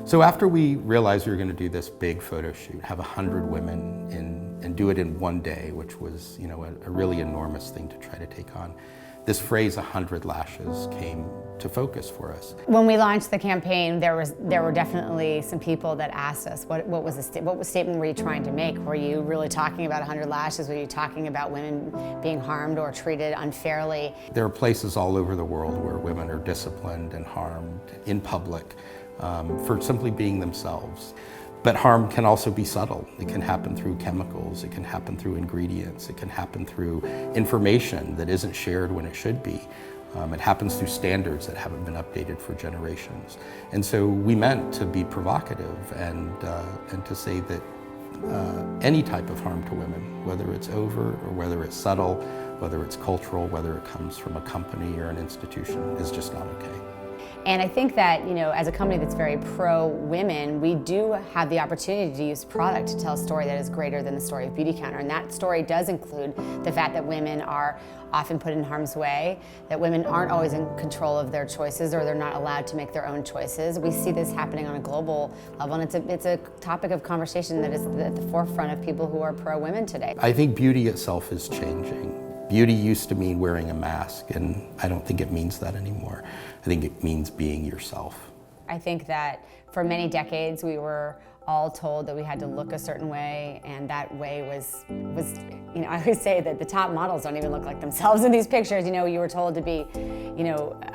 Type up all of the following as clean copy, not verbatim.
So after we realized we were going to do this big photo shoot, have 100 women and do it in one day, which was, a really enormous thing to try to take on, this phrase 100 lashes came to focus for us. When we launched the campaign, there were definitely some people that asked us, what statement were you trying to make? Were you really talking about 100 lashes? Were you talking about women being harmed or treated unfairly? There are places all over the world where women are disciplined and harmed in public for simply being themselves. But harm can also be subtle. It can happen through chemicals, it can happen through ingredients, it can happen through information that isn't shared when it should be. It happens through standards that haven't been updated for generations. And so we meant to be provocative and to say that any type of harm to women, whether it's overt or whether it's subtle, whether it's cultural, whether it comes from a company or an institution, is just not okay. And I think that, as a company that's very pro-women, we do have the opportunity to use product to tell a story that is greater than the story of Beautycounter. And that story does include the fact that women are often put in harm's way, that women aren't always in control of their choices, or they're not allowed to make their own choices. We see this happening on a global level, and it's a topic of conversation that is at the forefront of people who are pro-women today. I think beauty itself is changing. Beauty used to mean wearing a mask, and I don't think it means that anymore. I think it means being yourself. I think that for many decades we were all told that we had to look a certain way, and that way was I always say that the top models don't even look like themselves in these pictures. You were told to be,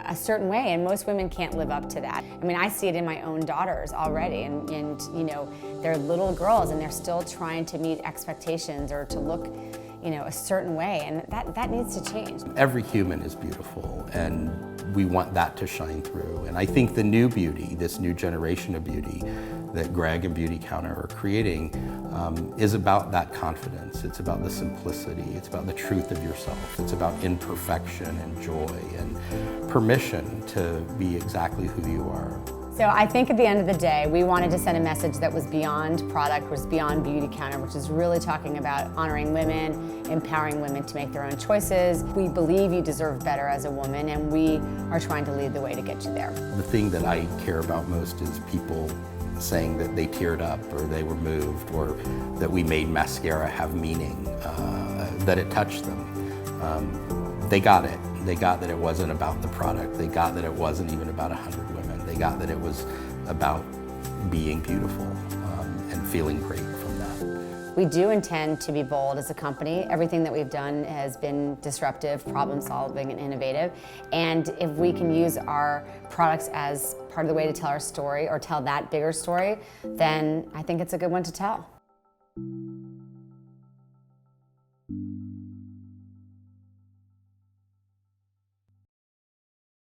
a certain way, and most women can't live up to that. I mean, I see it in my own daughters already, and they're little girls and they're still trying to meet expectations or to look a certain way, and that needs to change. Every human is beautiful, and we want that to shine through. And I think the new beauty, this new generation of beauty that Greg and Beautycounter are creating is about that confidence. It's about the simplicity. It's about the truth of yourself. It's about imperfection and joy and permission to be exactly who you are. So I think at the end of the day, we wanted to send a message that was beyond product, was beyond Beautycounter, which is really talking about honoring women, empowering women to make their own choices. We believe you deserve better as a woman, and we are trying to lead the way to get you there. The thing that I care about most is people saying that they teared up or they were moved or that we made mascara have meaning, that it touched them. They got it. They got that it wasn't about the product. They got that it wasn't even about 100 women. They got that it was about being beautiful and feeling great from that. We do intend to be bold as a company. Everything that we've done has been disruptive, problem-solving, and innovative. And if we can use our products as part of the way to tell our story or tell that bigger story, then I think it's a good one to tell.